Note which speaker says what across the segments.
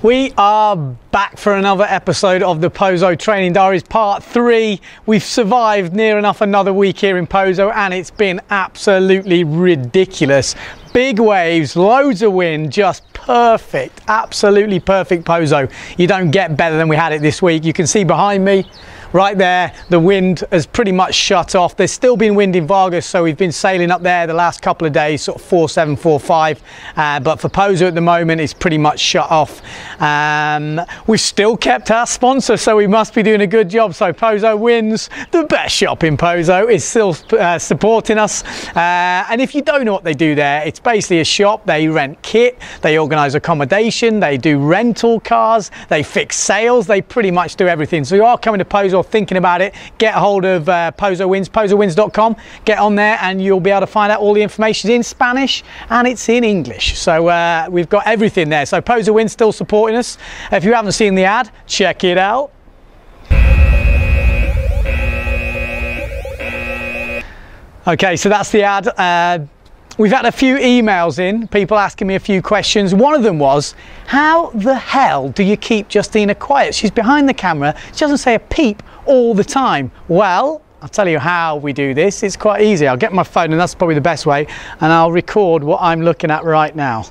Speaker 1: We are back for another episode of the Pozo Training Diaries Part 3. We've survived near enough another week here in Pozo and it's been absolutely ridiculous. Big waves, loads of wind, just perfect, absolutely perfect Pozo. You don't get better than we had it this week. You can see behind me, right there, the wind has pretty much shut off. There's still been wind in Vargas, so we've been sailing up there the last couple of days, sort of 4-7, 4-5. But for Pozo at the moment, it's pretty much shut off. We've still kept our sponsor, so we must be doing a good job. So Pozo Wins, the best shop in Pozo, is still supporting us. And if you don't know what they do there, it's basically a shop. They rent kit, they organise accommodation, they do rental cars, they fix sails, they pretty much do everything. So you are coming to Pozo or thinking about it, get a hold of Pozo Wins, pozowins.com, get on there and you'll be able to find out all the information in Spanish and it's in English. So we've got everything there. So Pozo Wins still supporting us. If you haven't seen the ad, check it out. Okay, so that's the ad. We've had a few emails in, people asking me a few questions. One of them was, how the hell do you keep Justina quiet? She's behind the camera, she doesn't say a peep all the time. Well, I'll tell you how we do this. It's quite easy. I'll get my phone, and that's probably the best way, and I'll record what I'm looking at right now.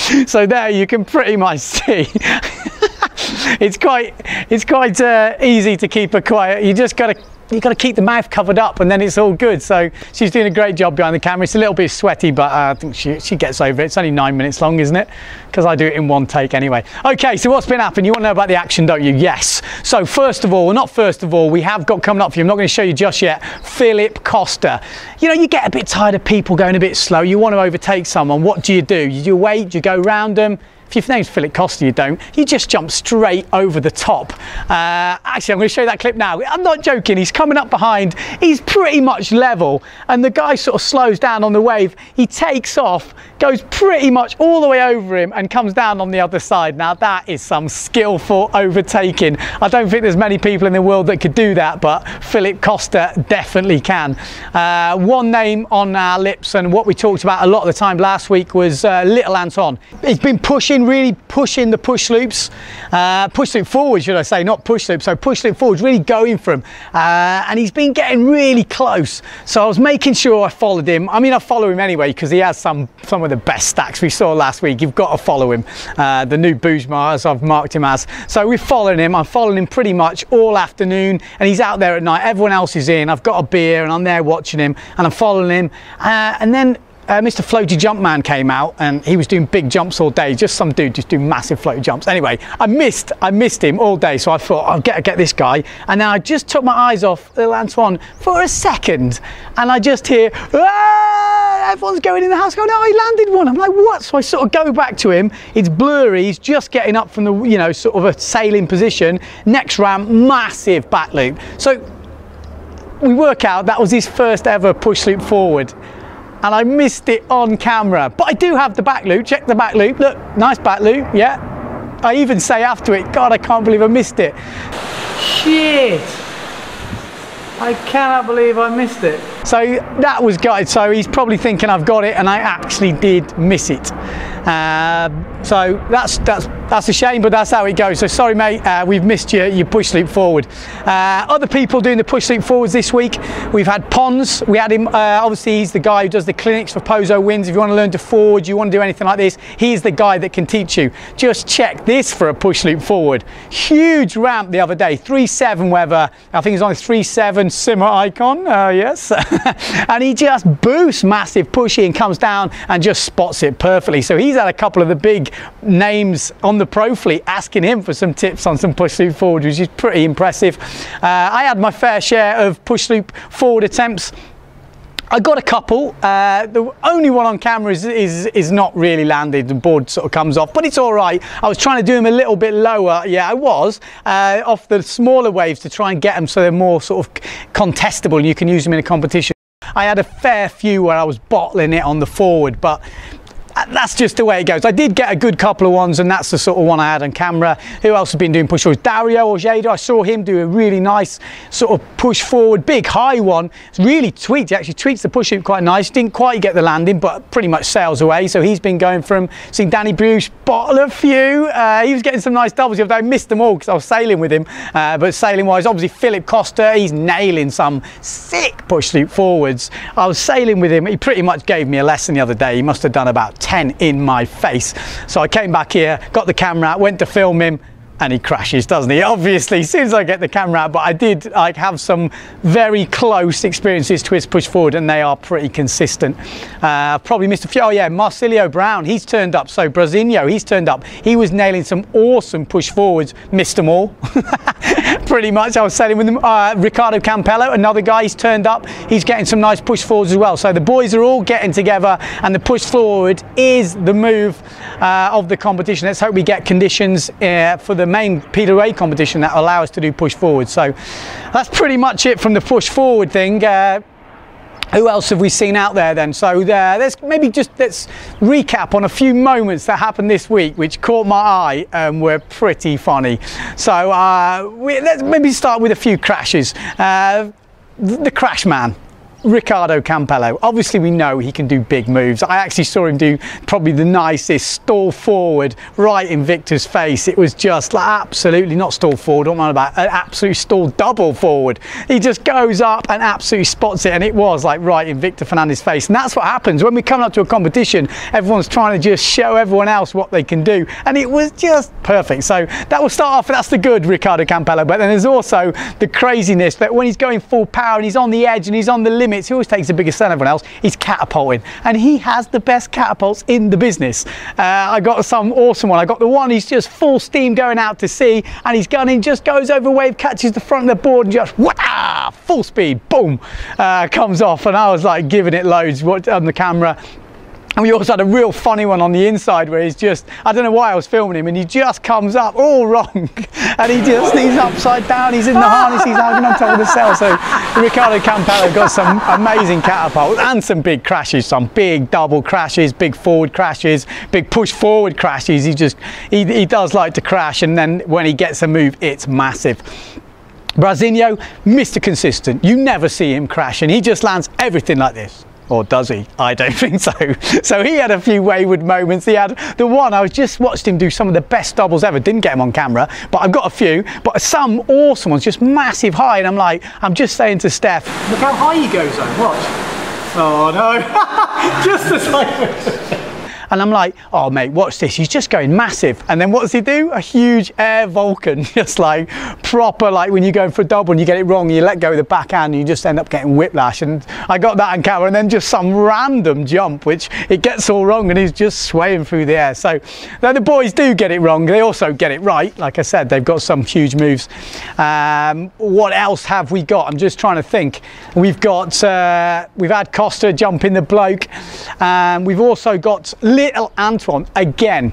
Speaker 1: So there you can pretty much see. It's quite easy to keep her quiet. You just got to keep the mouth covered up and then it's all good. So she's doing a great job behind the camera. It's a little bit sweaty, but I think she gets over it. It's only 9 minutes long, isn't it? Because I do it in one take anyway. Okay, so what's been happening? You want to know about the action, don't you? Yes. So first of all, well, not first of all, we have got coming up for you, I'm not going to show you just yet, Philip Koster. You know, you get a bit tired of people going a bit slow. You want to overtake someone. What do? You wait, you go round them. If your name's Philip Koster, you don't. You just jump straight over the top. Actually, I'm going to show you that clip now. I'm not joking. He's coming up behind. He's pretty much level. And the guy sort of slows down on the wave. He takes off, goes pretty much all the way over him and comes down on the other side. Now, that is some skillful overtaking. I don't think there's many people in the world that could do that, but Philip Koster definitely can. One name on our lips, and what we talked about a lot of the time last week was little Antoine. He's been really pushing the push loops, push loop forward should I say, not push loop, so push loop forward, really going for him, and he's been getting really close, so I was making sure I followed him. I mean, I follow him anyway because he has some of the best stacks we saw last week. You've got to follow him, the new Boujma, as I've marked him as. So we're following him. I'm following him pretty much all afternoon, and he's out there at night. Everyone else is in. I've got a beer and I'm there watching him and I'm following him, and then Mr. Floaty Jumpman came out and he was doing big jumps all day. Just some dude just doing massive floaty jumps. Anyway, I missed him all day, so I thought I'll get this guy. And then I just took my eyes off little Antoine for a second, and I just hear, ah! Everyone's going in the house going, oh, he landed one. I'm like, what? So I sort of go back to him. It's blurry. He's just getting up from the, you know, sort of a sailing position. Next ramp, massive back loop. So we work out that was his first ever push loop forward. And I missed it on camera, but I do have the back loop. Check the back loop. Look, nice back loop. Yeah, I even say after it, God, I can't believe I missed it. Shit, I cannot believe I missed it. So that was gutted. So he's probably thinking I've got it, and I actually did miss it. So that's a shame, but that's how it goes. So sorry, mate, we've missed your push loop forward. Other people doing the push loop forwards this week, we've had Pons. We had him, obviously he's the guy who does the clinics for Pozo Wins. If you want to learn to forward, you want to do anything like this, he's the guy that can teach you. Just check this for a push loop forward. Huge ramp the other day, 3.7 weather. I think it's on 3.7 simmer icon, yes. And he just boosts massive pushy and comes down and just spots it perfectly. So he's had a couple of the big names on the pro fleet asking him for some tips on some push loop forward, which is pretty impressive. I had my fair share of push loop forward attempts. I got a couple. The only one on camera is not really landed. The board sort of comes off, but it's all right. I was trying to do them a little bit lower. Yeah, I was off the smaller waves to try and get them so they're more sort of contestable and you can use them in a competition. I had a fair few where I was bottling it on the forward, but that's just the way it goes. I did get a good couple of ones, and that's the sort of one I had on camera. Who else has been doing push forward? Dario or Jada, I saw him do a really nice sort of push forward, big high one. It's really tweaked, he actually tweaks the push hoop quite nice. Didn't quite get the landing, but pretty much sails away. So he's been going from, seeing Danny Bruce bottle a few. He was getting some nice doubles, although I missed them all because I was sailing with him. But sailing wise, obviously Philip Koster, he's nailing some sick push loop forwards. I was sailing with him, he pretty much gave me a lesson the other day. He must have done about 10 in my face. So I came back here, got the camera out, went to film him, and he crashes, doesn't he? Obviously, as soon as I get the camera out, but I did like have some very close experiences to his push forward, and they are pretty consistent. Probably missed a few. Oh yeah, Marcilio Browne, he's turned up. So Brazinho, he's turned up. He was nailing some awesome push forwards, missed them all. Pretty much, I was sailing with him. Ricardo Campello, another guy, he's turned up. He's getting some nice push forwards as well. So the boys are all getting together, and the push forward is the move of the competition. Let's hope we get conditions for the main P2A competition that allow us to do push forward. So that's pretty much it from the push forward thing. Who else have we seen out there then? So let's recap on a few moments that happened this week which caught my eye and were pretty funny. So let's maybe start with a few crashes. The crash man, Ricardo Campello. Obviously we know he can do big moves. I actually saw him do probably the nicest stall forward right in Victor's face. It was just like absolutely not stall forward, don't mind about an absolute stall double forward. He just goes up and absolutely spots it, and it was like right in Victor Fernandez's face. And that's what happens when we come up to a competition. Everyone's trying to just show everyone else what they can do, and it was just perfect. So that will start off, that's the good Ricardo Campello, but then there's also the craziness that when he's going full power and he's on the edge and he's on the limits, he always takes the biggest stand of everyone else. He's catapulting, and he has the best catapults in the business. I got some awesome one. I got the one he's just full steam going out to sea, and he's gunning, just goes over wave, catches the front of the board, and just wah, full speed, boom, comes off. And I was like giving it loads on the camera. And we also had a real funny one on the inside where he's just, I don't know why I was filming him, and he just comes up all wrong. And he's upside down, he's in the harness, he's hanging on top of the sail. So Ricardo Campello got some amazing catapults and some big crashes, some big double crashes, big forward crashes, big push forward crashes. He does like to crash, and then when he gets a move, it's massive. Brazinho, Mr. Consistent. You never see him crash, and he just lands everything like this. Or does he? I don't think so. So he had a few wayward moments. He had the one, I just watched him do some of the best doubles ever. Didn't get him on camera, but I've got a few. But some awesome ones, just massive high. And I'm just saying to Steph, look how high he goes though, watch. Oh no, just as I and I'm like, oh mate, watch this, he's just going massive. And then what does he do? A huge air Vulcan, just like proper, like when you're going for a double and you get it wrong, you let go of the backhand and you just end up getting whiplash. And I got that on camera, and then just some random jump, which it gets all wrong, and he's just swaying through the air. So though the boys do get it wrong, they also get it right. Like I said, they've got some huge moves. What else have we got? I'm just trying to think. We've had Koster jumping the bloke. We've also got little Antoine again.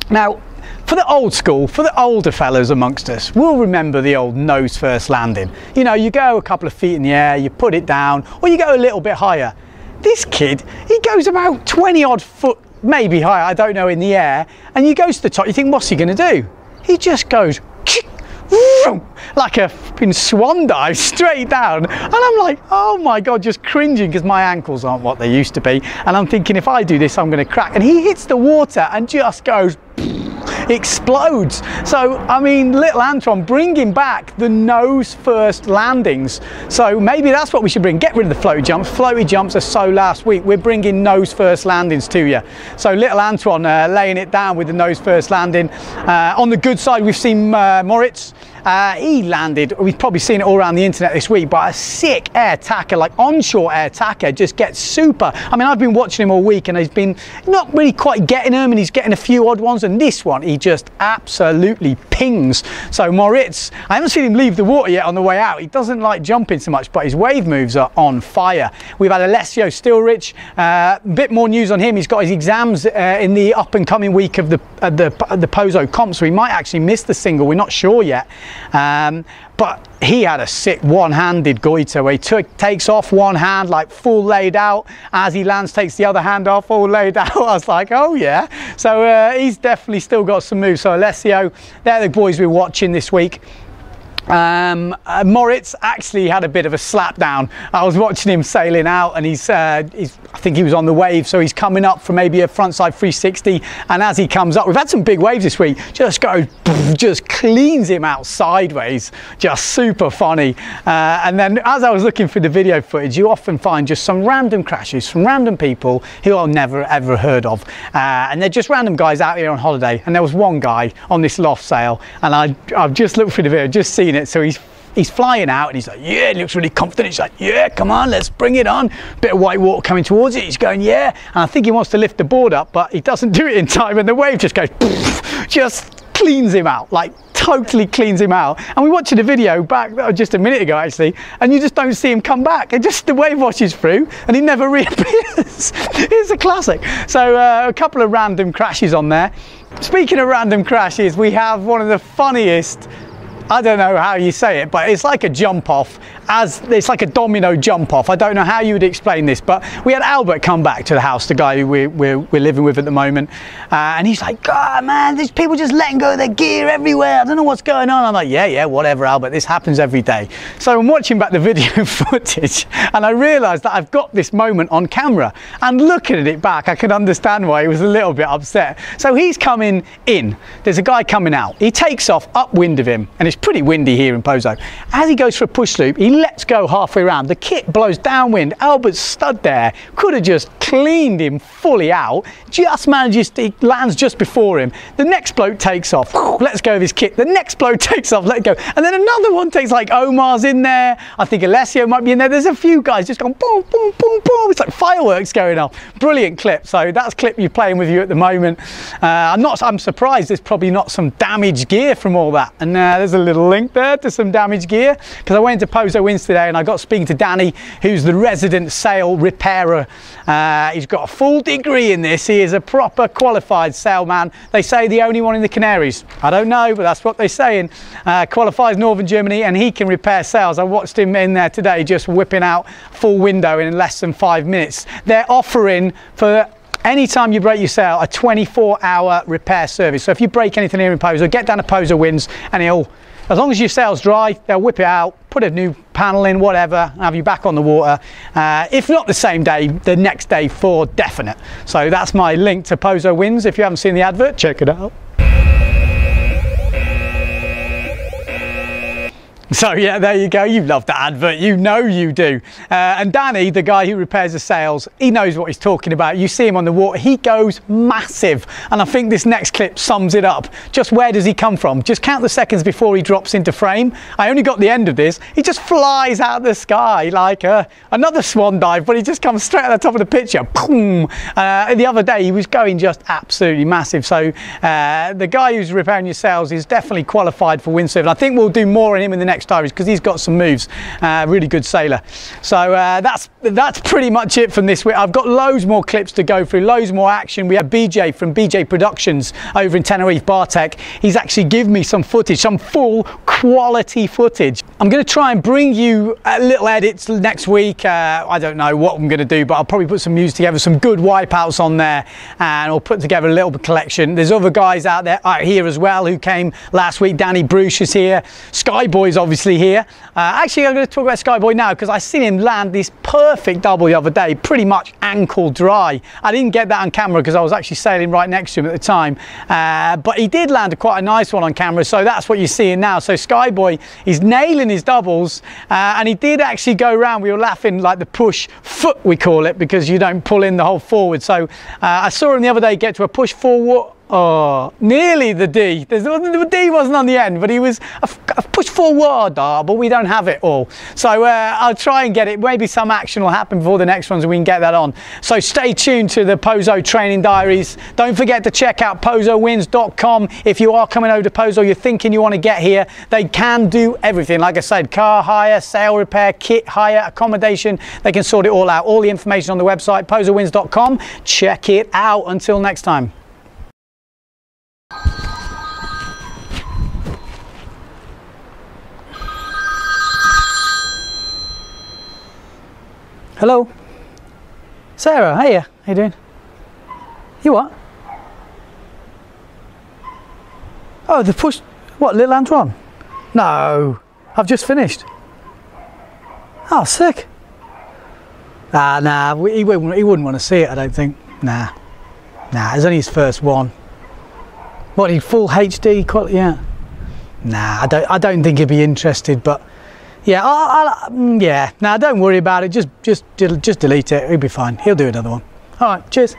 Speaker 1: Now, for the old school, for the older fellas amongst us, we'll remember the old nose first landing. You know, you go a couple of feet in the air, you put it down, or you go a little bit higher. This kid, he goes about 20 odd foot, maybe higher, I don't know, in the air, and you go to the top, you think, what's he going to do? He just goes like a fucking swan dive straight down, and I'm like, oh my god, just cringing because my ankles aren't what they used to be, and I'm thinking if I do this I'm going to crack, and he hits the water and just goes explodes. So I mean, little Antoine bringing back the nose first landings. So maybe that's what we should bring. Get rid of the floaty jumps. Floaty jumps are so last week. We're bringing nose first landings to you. So little Antoine laying it down with the nose first landing. On the good side, we've seen Moritz. He landed, we've probably seen it all around the internet this week, but a sick air taka, like onshore air taka, just gets super. I mean, I've been watching him all week and he's been not really quite getting them, and he's getting a few odd ones, and this one he just absolutely pings. So Moritz, I haven't seen him leave the water yet on the way out. He doesn't like jumping so much, but his wave moves are on fire. We've had Alessio Stilrich, a bit more news on him. He's got his exams in the up and coming week of the Pozo comp, so he might actually miss the single, we're not sure yet. But he had a sick one-handed goiter where he takes off one hand, like full laid out. As he lands, takes the other hand off, all laid out. I was like, oh yeah. So he's definitely still got some moves. So Alessio, they're the boys we're watching this week. Moritz actually had a bit of a slap down. I was watching him sailing out, and I think he was on the wave, so he's coming up for maybe a frontside 360, and as he comes up, we've had some big waves this week, just cleans him out sideways, just super funny. And then as I was looking for the video footage, you often find just some random crashes from random people who I've never ever heard of, and they're just random guys out here on holiday. And there was one guy on this loft sail, and I've just looked through the video, just seen it. So he's flying out, and he's like, yeah, he looks really confident. He's like, yeah, come on, let's bring it on. Bit of white water coming towards it. He's going, yeah. And I think he wants to lift the board up, but he doesn't do it in time, and the wave just goes, just cleans him out, like totally cleans him out. And we watched the video back just a minute ago actually, and you just don't see him come back. And just the wave washes through, and he never reappears. It's a classic. So a couple of random crashes on there. Speaking of random crashes, we have one of the funniest, I don't know how you say it, but it's like a jump off, it's like a domino jump off. I don't know how you would explain this, but we had Albert come back to the house, the guy who we're living with at the moment, and he's like, God, man, these people just letting go of their gear everywhere. I don't know what's going on. I'm like, yeah, whatever, Albert, this happens every day. So I'm watching back the video footage, and I realised that I've got this moment on camera, and looking at it back, I can understand why he was a little bit upset. So he's coming in, there's a guy coming out, he takes off upwind of him, and it's pretty windy here in Pozo. As he goes for a push loop, he lets go halfway around, the kit blows downwind, Albert's stood there, could have just cleaned him fully out, just manages to, he lands just before him, the next bloke takes off, lets go of his kit, the next bloke takes off, let go, and then another one takes, like Omar's in there, I think Alessio might be in there, there's a few guys just going boom, boom, boom, boom, it's like fireworks going off. Brilliant clip. So that's clip you're playing with you at the moment. I'm surprised there's probably not some damaged gear from all that, and there's a little link there to some damaged gear, because I went to Pozo Winds today and I got speaking to Danny, who's the resident sail repairer. He's got a full degree in this. He is a proper qualified sailman. They say the only one in the Canaries. I don't know, but that's what they're saying. Qualifies Northern Germany, and he can repair sails. I watched him in there today just whipping out full window in less than 5 minutes. They're offering, for anytime you break your sail, a 24-hour repair service. So if you break anything here in Pozo, get down to Pozo Winds, and as long as your sail's dry, they'll whip it out, put a new panel in, whatever, and have you back on the water. If not the same day, the next day for definite. So that's my link to Pozo Winds. If you haven't seen the advert, check it out. So yeah, there you go. You love that advert, you know you do. And Danny, the guy who repairs the sails, he knows what he's talking about. You see him on the water, he goes massive. And I think this next clip sums it up. Just where does he come from? Just count the seconds before he drops into frame. I only got the end of this. He just flies out of the sky like another swan dive, but he just comes straight at the top of the picture. Boom! The other day he was going just absolutely massive. So the guy who's repairing your sails is definitely qualified for windsurf. And I think we'll do more on him in the next Diaries, because he's got some moves. Really good sailor. So that's pretty much it from this week. I've got loads more clips to go through, loads more action. We have BJ from BJ Productions over in Tenerife, Bartek. He's actually given me some footage, some full quality footage. I'm going to try and bring you little edits next week. I don't know what I'm going to do, but I'll probably put some music together, some good wipeouts on there, and I'll put together a little collection. There's other guys out here as well who came last week. Danny Bruce is here. Skye Boy's obviously here. Actually, I'm going to talk about Skye Boy now, because I seen him land this perfect double the other day, pretty much ankle dry. I didn't get that on camera because I was actually sailing right next to him at the time, but he did land quite a nice one on camera, so that's what you're seeing now. So Skye Boy, he's nailing his doubles, and he did actually go around. We were laughing, like the push foot we call it, because you don't pull in the whole forward. So I saw him the other day get to a push forward. Oh, nearly the D. The D wasn't on the end, but he was a push forward, but we don't have it all. So I'll try and get it. Maybe some action will happen before the next ones and we can get that on. So stay tuned to the Pozo Training Diaries. Don't forget to check out pozowinds.com. If you are coming over to Pozo, you're thinking you want to get here, they can do everything. Like I said, car hire, sail repair, kit hire, accommodation. They can sort it all out. All the information on the website, pozowinds.com. Check it out. Until next time. Hello? Sarah, hiya. How you doing? You what? Oh, the push... What, little Antoine? No, I've just finished. Oh, sick. Nah, he wouldn't want to see it, I don't think. Nah, it's only his first one. What, he full HD quality? Yeah. Nah, I don't think he'd be interested, but yeah, yeah. Nah, don't worry about it. Just delete it. He'll be fine. He'll do another one. All right, cheers.